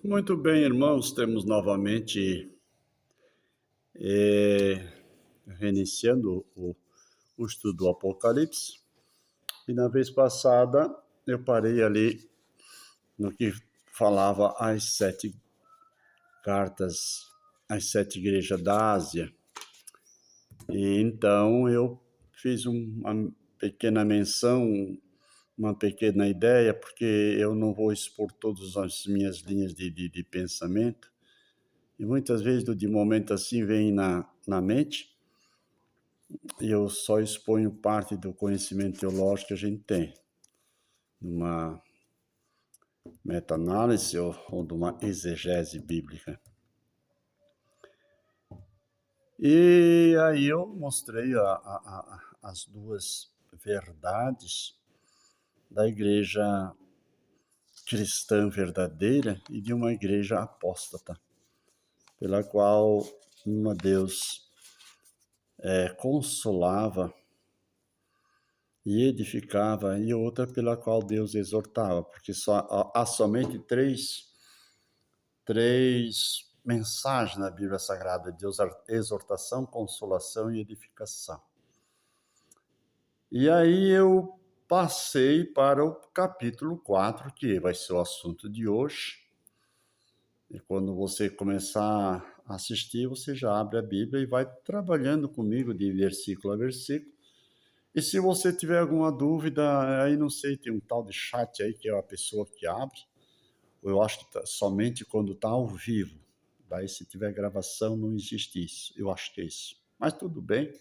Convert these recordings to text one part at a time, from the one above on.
Muito bem, irmãos, temos novamente reiniciando o estudo do Apocalipse. E na vez passada eu parei ali no que falava as 7 cartas, as 7 igrejas da Ásia. E então eu fiz uma pequena menção, uma pequena ideia, porque eu não vou expor todas as minhas linhas de pensamento. E muitas vezes, de momento assim, vem na mente, e eu só exponho parte do conhecimento teológico que a gente tem, numa meta-análise ou de uma exegese bíblica. E aí eu mostrei as duas verdades da igreja cristã verdadeira e de uma igreja apóstata, pela qual uma Deus consolava e edificava, e outra pela qual Deus exortava, porque há somente três mensagens na Bíblia Sagrada de Deus: exortação, consolação e edificação. E aí eu passei para o capítulo 4, que vai ser o assunto de hoje. E quando você começar a assistir, você já abre a Bíblia e vai trabalhando comigo de versículo a versículo. E se você tiver alguma dúvida, aí não sei, tem um tal de chat aí que é a pessoa que abre. Eu acho que somente quando está ao vivo. Daí, se tiver gravação, não existe isso. Eu acho que é isso. Mas tudo bem.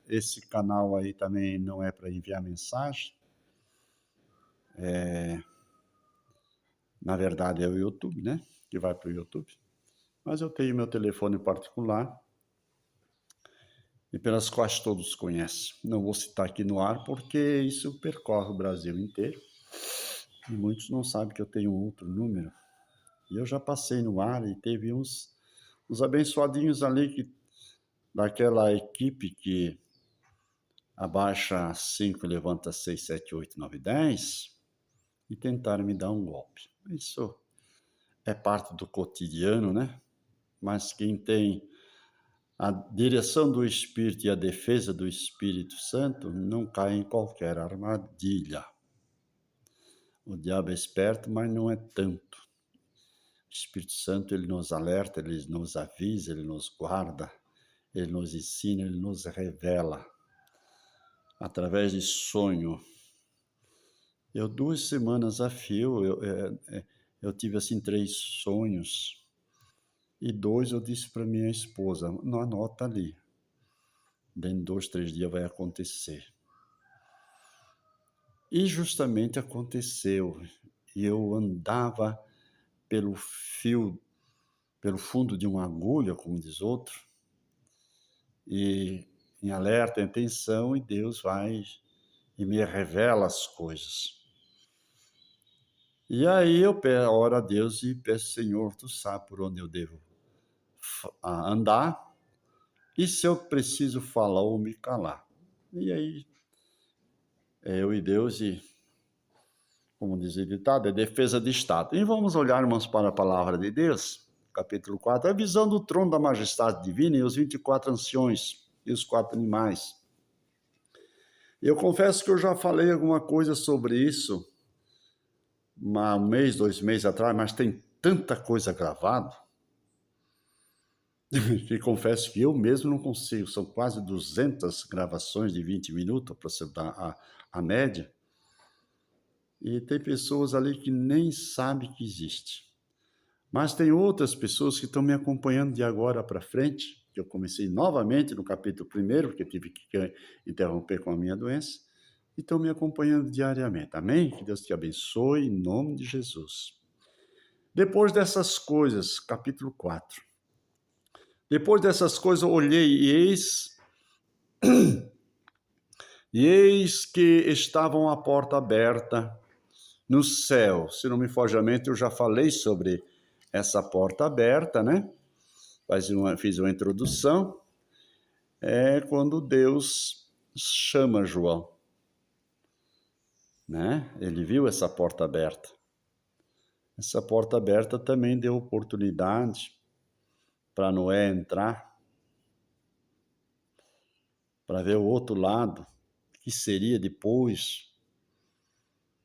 Esse canal aí também não é para enviar mensagem. Na verdade, é o YouTube, né? Que vai para o YouTube. Mas eu tenho meu telefone particular, e pelas quais todos conhecem. Não vou citar aqui no ar, porque isso percorre o Brasil inteiro. E muitos não sabem que eu tenho outro número. E eu já passei no ar e teve uns abençoadinhos ali daquela equipe que abaixa 5, levanta 6, 7, 8, 9, 10 e tentaram me dar um golpe. Isso é parte do cotidiano, né? Mas quem tem a direção do Espírito e a defesa do Espírito Santo não cai em qualquer armadilha. O diabo é esperto, mas não é tanto. O Espírito Santo, ele nos alerta, ele nos avisa, ele nos guarda, ele nos ensina, ele nos revela através de sonho. 2 semanas a fio, eu tive assim 3 sonhos, e 2 eu disse para minha esposa: não, anota ali, dentro de 2, 3 dias vai acontecer. E justamente aconteceu, e eu andava pelo fundo de uma agulha, como diz outro, e em alerta, em atenção, e Deus vai e me revela as coisas. E aí eu oro a Deus e peço: Senhor, tu sabe por onde eu devo andar, e se eu preciso falar ou me calar. E aí, eu e Deus, e como diz o ditado, é defesa de Estado. E vamos olhar, irmãos, para a palavra de Deus, capítulo 4, a visão do trono da majestade divina e os 24 anciões e os 4 animais. Eu confesso que eu já falei alguma coisa sobre isso há 1 mês, 2 meses atrás, mas tem tanta coisa gravada que confesso que eu mesmo não consigo. São quase 200 gravações de 20 minutos, para você dar a média. E tem pessoas ali que nem sabem que existe. Mas tem outras pessoas que estão me acompanhando de agora para frente, que eu comecei novamente no capítulo 1, porque eu tive que interromper com a minha doença, e estão me acompanhando diariamente. Amém? Que Deus te abençoe, em nome de Jesus. Depois dessas coisas, capítulo 4. Depois dessas coisas eu olhei e eis que estavam a porta aberta no céu. Se não me foge a mente, eu já falei sobre essa porta aberta, né? Fiz uma introdução. É quando Deus chama João, né? Ele viu essa porta aberta. Essa porta aberta também deu oportunidade para Noé entrar, para ver o outro lado, que seria depois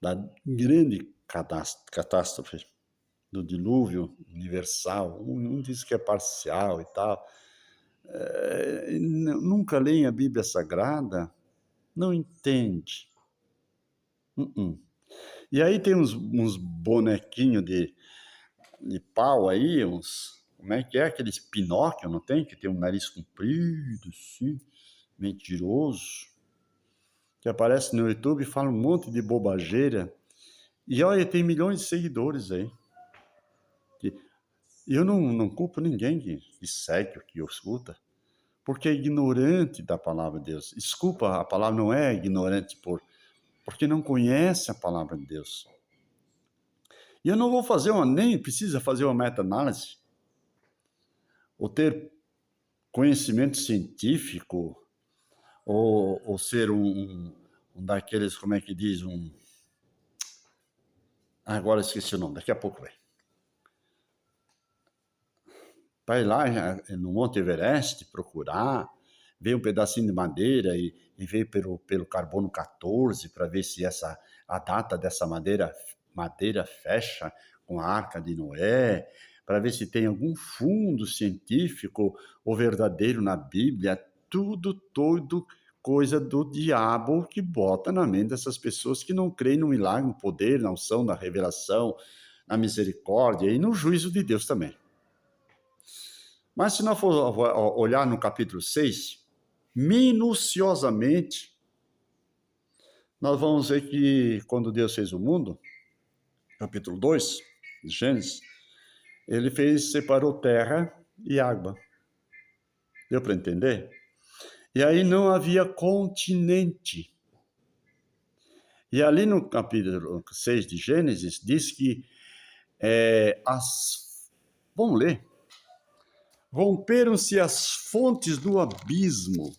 da grande catástrofe do dilúvio universal. Um diz que é parcial e tal. Nunca leem a Bíblia Sagrada, não entende. E aí tem uns bonequinhos de pau aí, como é que é? Aqueles Pinóquio, não tem? Que tem um nariz comprido, assim, mentiroso, que aparece no YouTube e fala um monte de bobageira. E olha, tem milhões de seguidores aí. E eu não culpo ninguém que segue o que escuta, porque é ignorante da palavra de Deus. Desculpa, a palavra não é ignorante porque não conhece a palavra de Deus. E eu não vou nem precisa fazer uma meta-análise, ou ter conhecimento científico, ou ser um daqueles, como é que diz, agora esqueci o nome, daqui a pouco vai. Vai lá no Monte Everest procurar, ver um pedacinho de madeira e ver pelo carbono 14 para ver se a data dessa madeira fecha com a Arca de Noé, para ver se tem algum fundo científico ou verdadeiro na Bíblia. Tudo coisa do diabo que bota na mente dessas pessoas que não creem no milagre, no poder, na unção, na revelação, na misericórdia e no juízo de Deus também. Mas se nós for olhar no capítulo 6, minuciosamente, nós vamos ver que quando Deus fez o mundo, capítulo 2, de Gênesis, ele separou terra e água. Deu para entender? E aí não havia continente. E ali no capítulo 6 de Gênesis, diz que vamos ler. Romperam-se as fontes do abismo.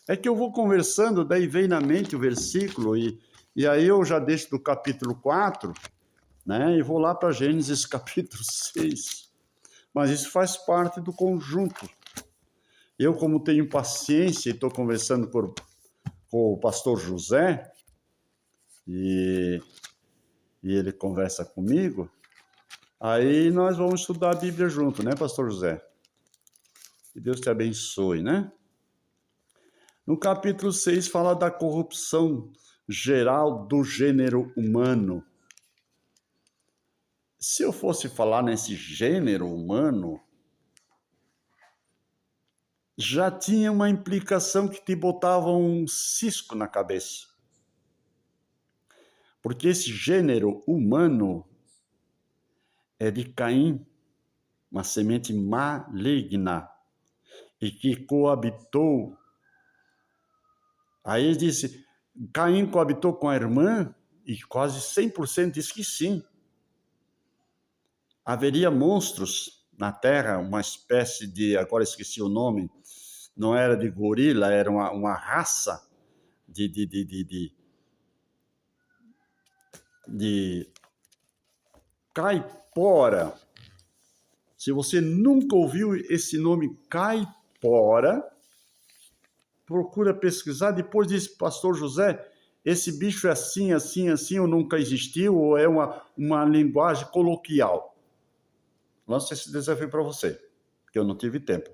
É que eu vou conversando, daí vem na mente o versículo, e aí eu já deixo do capítulo 4, né, e vou lá para Gênesis capítulo 6. Mas isso faz parte do conjunto. Eu, como tenho paciência e estou conversando com o pastor José, e ele conversa comigo, aí nós vamos estudar a Bíblia junto, né, pastor José? Que Deus te abençoe, né? No capítulo 6 fala da corrupção geral do gênero humano. Se eu fosse falar nesse gênero humano, já tinha uma implicação que te botava um cisco na cabeça. Porque esse gênero humano é de Caim, uma semente maligna, e que coabitou. Aí ele disse, Caim coabitou com a irmã, e quase 100% diz que sim. Haveria monstros na Terra, uma espécie de, agora esqueci o nome, não era de gorila, era uma raça de caipora. Se você nunca ouviu esse nome caipora, procura pesquisar, depois diz, pastor José, esse bicho é assim, assim, assim, ou nunca existiu, ou é uma linguagem coloquial. Lanço esse desafio para você, porque eu não tive tempo.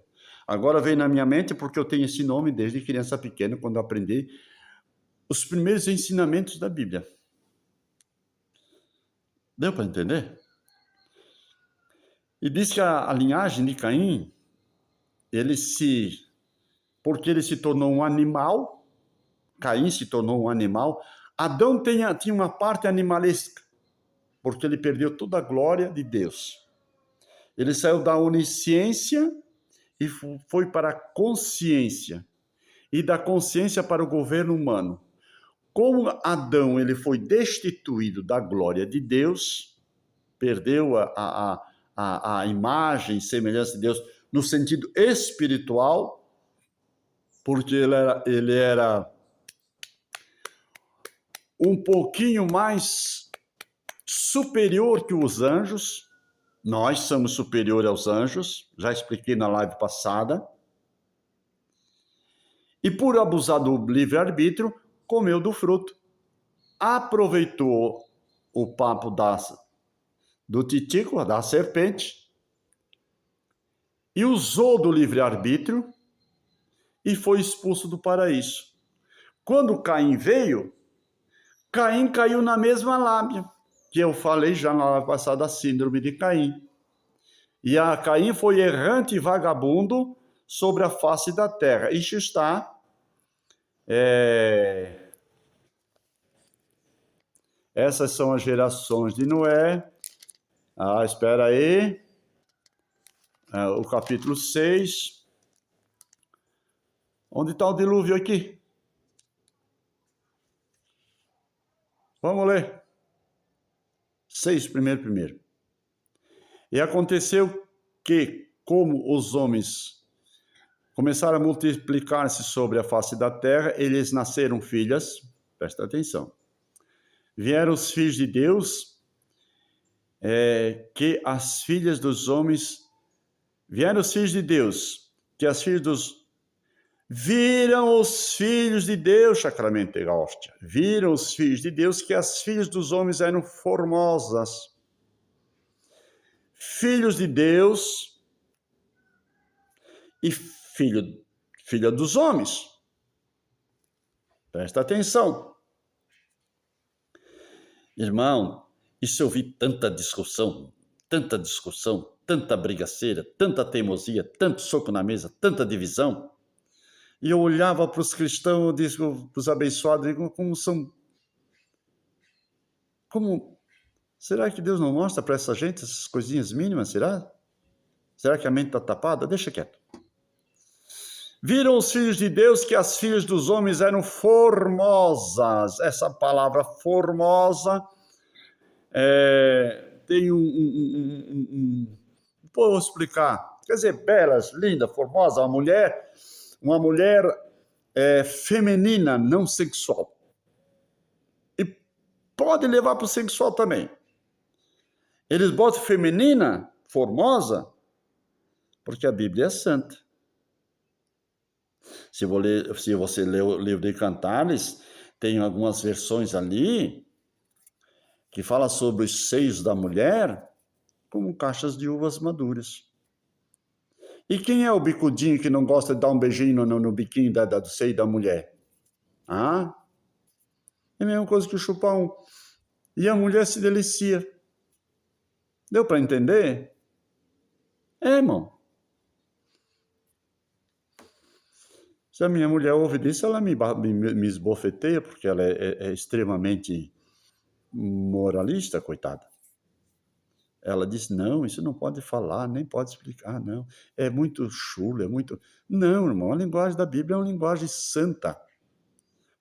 Agora vem na minha mente porque eu tenho esse nome desde criança pequena, quando eu aprendi os primeiros ensinamentos da Bíblia. Deu para entender? E diz que a linhagem de Caim, porque ele se tornou um animal, Caim se tornou um animal, Adão tinha uma parte animalesca, porque ele perdeu toda a glória de Deus. Ele saiu da onisciência e foi para a consciência, e da consciência para o governo humano. Como Adão ele foi destituído da glória de Deus, perdeu a imagem, semelhança de Deus no sentido espiritual, porque ele era um pouquinho mais superior que os anjos. Nós somos superiores aos anjos, já expliquei na live passada. E por abusar do livre-arbítrio, comeu do fruto. Aproveitou o papo do titico, da serpente, e usou do livre-arbítrio e foi expulso do paraíso. Quando Caim veio, Caim caiu na mesma lábia, que eu falei já na live passada, a síndrome de Caim. E a Caim foi errante e vagabundo sobre a face da terra. Isso está... Essas são as gerações de Noé. Espera aí. O capítulo 6. Onde está o dilúvio aqui? Vamos ler. 6, primeiro. E aconteceu que, como os homens começaram a multiplicar-se sobre a face da terra, eles nasceram filhas. Presta atenção. Vieram os filhos de Deus, que as filhas dos homens... Vieram os filhos de Deus, que as filhas dos... Viram os filhos de Deus, Sacramento e hóstia. Viram os filhos de Deus, que as filhas dos homens eram formosas. Filhos de Deus e filha dos homens. Presta atenção. Irmão, isso eu vi tanta discussão, tanta brigaceira, tanta teimosia, tanto soco na mesa, tanta divisão. E eu olhava para os cristãos, para os abençoados, será que Deus não mostra para essa gente essas coisinhas mínimas, será? Será que a mente está tapada? Deixa quieto. Viram os filhos de Deus que as filhas dos homens eram formosas. Essa palavra formosa tem vou explicar. Quer dizer, belas, linda, formosa, uma mulher feminina, não sexual. E pode levar para o sexual também. Eles botam feminina, formosa, porque a Bíblia é santa. Se você ler o livro de Cantares, tem algumas versões ali que fala sobre os seios da mulher como caixas de uvas maduras. E quem é o bicudinho que não gosta de dar um beijinho no biquinho do seio da mulher? É a mesma coisa que chupar um. E a mulher se delicia. Deu para entender? Irmão. Se a minha mulher ouve disso, ela me esbofeteia, porque ela é extremamente moralista, coitada. Ela diz, não, isso não pode falar, nem pode explicar, não. É muito chulo, é muito... Não, irmão, a linguagem da Bíblia é uma linguagem santa.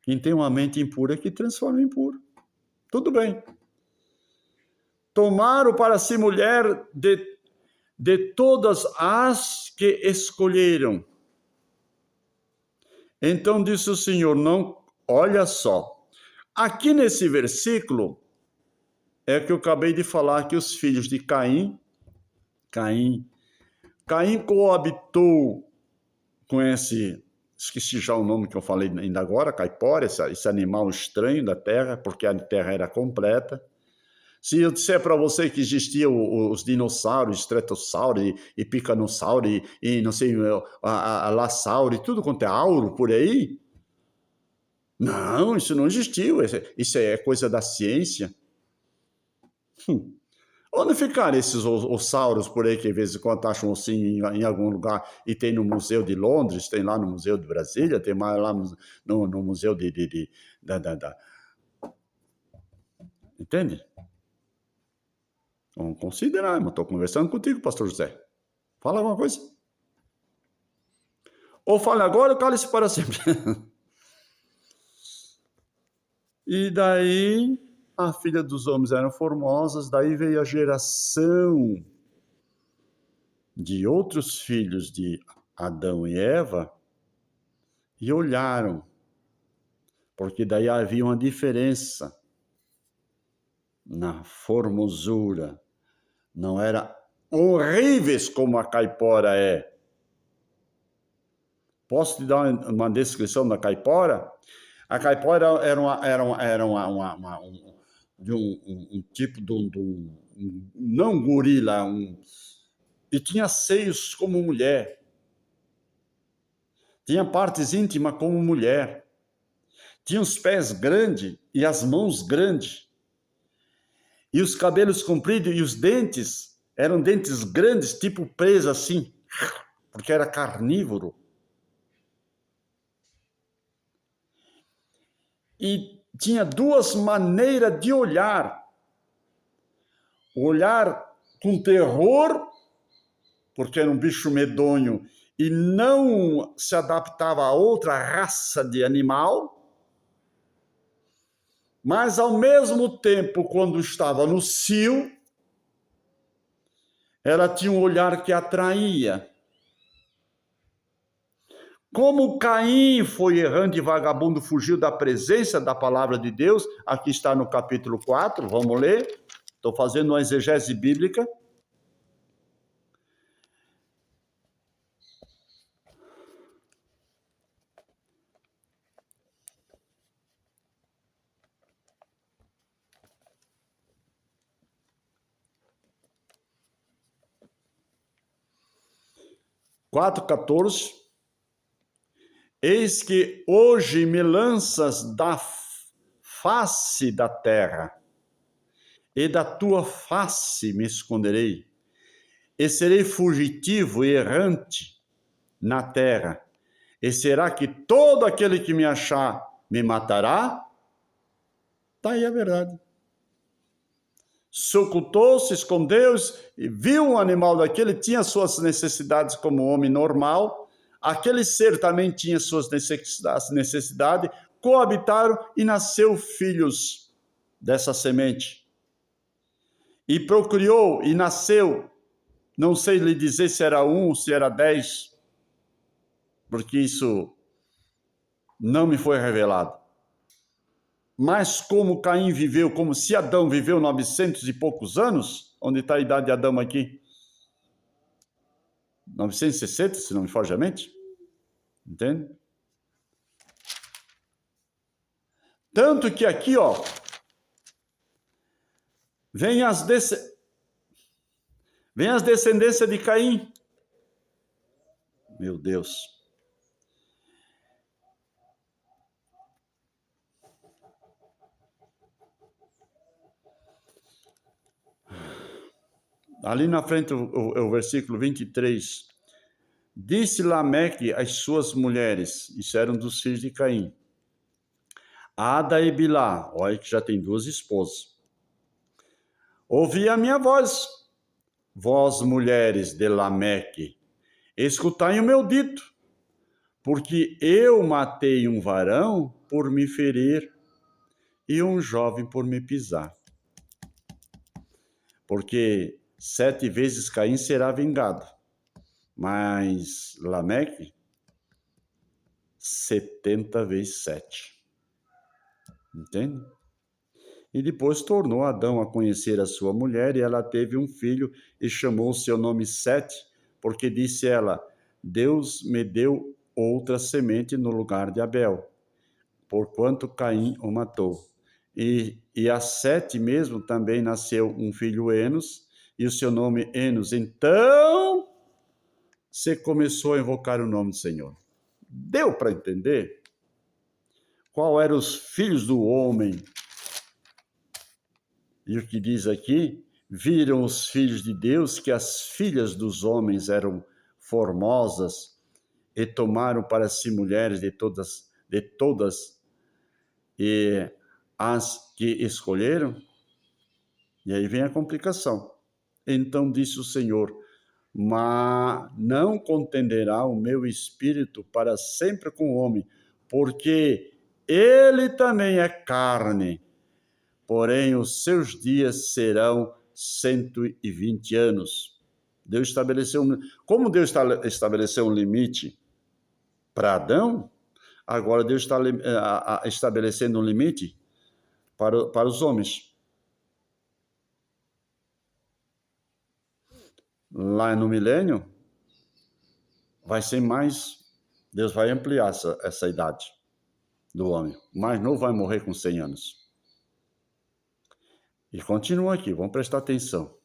Quem tem uma mente impura é que transforma em puro. Tudo bem. Tomaram para si mulher de todas as que escolheram. Então disse o Senhor, não, olha só, aqui nesse versículo é que eu acabei de falar que os filhos de Caim coabitou com esqueci já o nome que eu falei ainda agora, caipora, esse animal estranho da terra, porque a terra era completa. Se eu disser para você que existiam os dinossauros, estretossauro e picanossauro e não sei, a lassauro e tudo quanto é auro por aí, não, isso não existiu, isso é coisa da ciência. Onde ficaram esses ossauros por aí que de vez em quando acham ossinho em algum lugar e tem no Museu de Londres, tem lá no Museu de Brasília, tem mais lá no Museu Entende? Vamos considerar, mas estou conversando contigo, pastor José. Fala alguma coisa. Ou fale agora ou cale-se para sempre. E daí, a filha dos homens eram formosas, daí veio a geração de outros filhos de Adão e Eva e olharam, porque daí havia uma diferença. na formosura. Não eram horríveis como a caipora é. Posso te dar uma descrição da caipora? A caipora era um tipo de não gorila, e tinha seios como mulher. Tinha partes íntimas como mulher. Tinha os pés grandes e as mãos grandes. E os cabelos compridos e os dentes eram dentes grandes, tipo presa assim, porque era carnívoro. E tinha duas maneiras de olhar. Olhar com terror, porque era um bicho medonho e não se adaptava a outra raça de animal, mas ao mesmo tempo, quando estava no cio, ela tinha um olhar que atraía. Como Caim foi errante e vagabundo, fugiu da presença da palavra de Deus, aqui está no capítulo 4, vamos ler. Estou fazendo uma exegese bíblica. Quatro 14. Eis que hoje me lanças da face da terra, e da tua face me esconderei, e serei fugitivo e errante na terra. E será que todo aquele que me achar me matará? Está aí a verdade. Se ocultou, se escondeu, e viu um animal daquele, tinha suas necessidades como homem normal, aquele ser também tinha suas necessidades, coabitaram e nasceu filhos dessa semente. E procriou e nasceu, não sei lhe dizer se era 1, se era 10, porque isso não me foi revelado. Mas como Caim viveu, como se Adão viveu 900 e poucos anos, onde está a idade de Adão aqui? 960, se não me foge a mente. Entende? Tanto que aqui, ó, vem as descendências de Caim. Meu Deus. Ali na frente, o versículo 23. Disse Lameque às suas mulheres, isso eram dos filhos de Caim, Ada e Bilá, olha que já tem duas esposas. Ouvi a minha voz, vós mulheres de Lameque, escutai o meu dito, porque eu matei um varão por me ferir e um jovem por me pisar. Porque 7 vezes Caim será vingado, mas Lameque 70 vezes 7. Entende? E depois tornou Adão a conhecer a sua mulher, e ela teve um filho e chamou seu nome Sete, porque disse ela, Deus me deu outra semente no lugar de Abel, porquanto Caim o matou. E a Sete mesmo também nasceu um filho Enos, e o seu nome Enos. Então, você começou a invocar o nome do Senhor. Deu para entender? Qual eram os filhos do homem? E o que diz aqui? Viram os filhos de Deus que as filhas dos homens eram formosas e tomaram para si mulheres de todas e as que escolheram. E aí vem a complicação. Então disse o Senhor, mas não contenderá o meu espírito para sempre com o homem, porque ele também é carne, porém os seus dias serão 120 anos. Deus estabeleceu como Deus estabeleceu um limite para Adão, agora Deus está estabelecendo um limite para os homens. lá no milênio, vai ser mais... Deus vai ampliar essa idade do homem. O mais novo vai morrer com 100 anos. E continua aqui, vamos prestar atenção.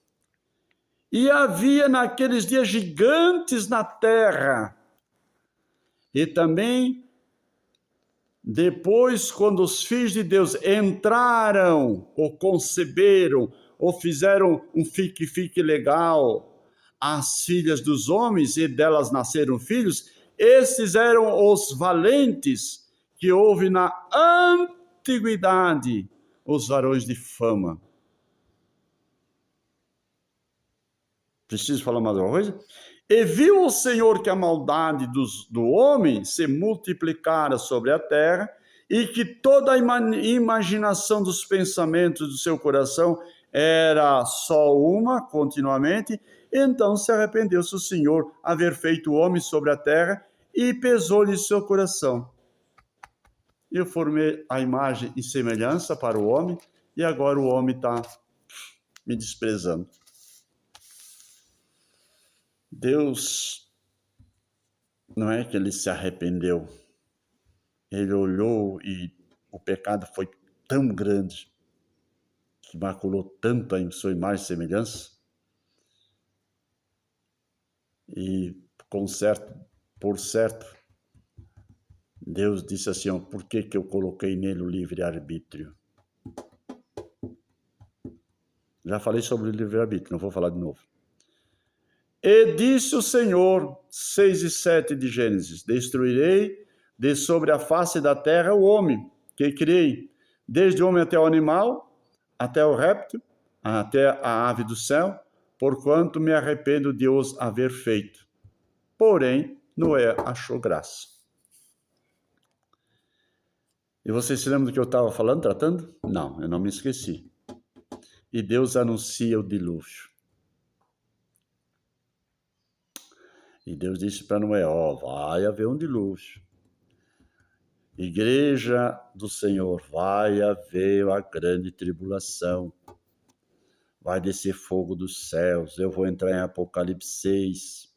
E havia naqueles dias gigantes na terra. E também, depois, quando os filhos de Deus entraram, ou conceberam, ou fizeram um fique-fique legal, as filhas dos homens, e delas nasceram filhos, esses eram os valentes que houve na antiguidade, os varões de fama. Preciso falar mais uma coisa? E viu o Senhor que a maldade do homem se multiplicara sobre a terra e que toda a imaginação dos pensamentos do seu coração era só uma, continuamente. Então se arrependeu-se o Senhor haver feito o homem sobre a terra e pesou-lhe seu coração. Eu formei a imagem e semelhança para o homem e agora o homem está me desprezando. Deus, não é que ele se arrependeu, ele olhou e o pecado foi tão grande, que maculou tanto a sua imagem e semelhança, e por certo, Deus disse assim, por que eu coloquei nele o livre-arbítrio? Já falei sobre o livre-arbítrio, não vou falar de novo. E disse o Senhor, 6 e 7 de Gênesis, destruirei de sobre a face da terra o homem que criei, desde o homem até o animal, até o réptil, até a ave do céu, porquanto me arrependo de os haver feito. Porém, Noé achou graça. E você se lembra do que eu estava falando, tratando? Não, eu não me esqueci. E Deus anuncia o dilúvio. E Deus disse para Noé, vai haver um dilúvio. Igreja do Senhor, vai haver a grande tribulação. Vai descer fogo dos céus. Eu vou entrar em Apocalipse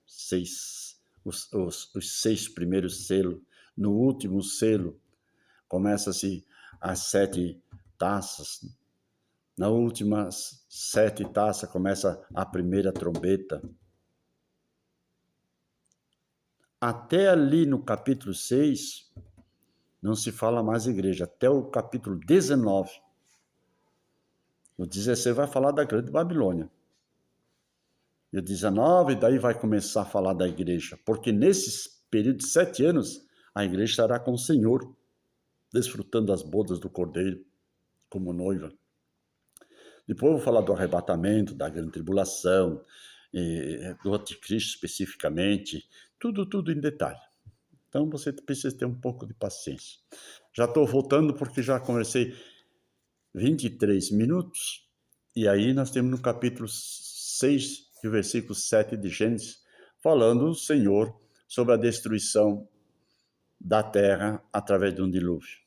6, os 6 primeiros selos. No último selo, começa-se as 7 taças. Na última 7 taças, começa a primeira trombeta. Até ali no capítulo 6, não se fala mais igreja. Até o capítulo 19. O 16 vai falar da grande Babilônia. E o 19, daí vai começar a falar da igreja. Porque nesse período de 7 anos, a igreja estará com o Senhor, desfrutando das bodas do Cordeiro, como noiva. Depois eu vou falar do arrebatamento, da grande tribulação, do anticristo especificamente, tudo em detalhe. Então você precisa ter um pouco de paciência. Já estou voltando porque já conversei 23 minutos, e aí nós temos no capítulo 6, versículo 7 de Gênesis, falando o Senhor sobre a destruição da terra através de um dilúvio.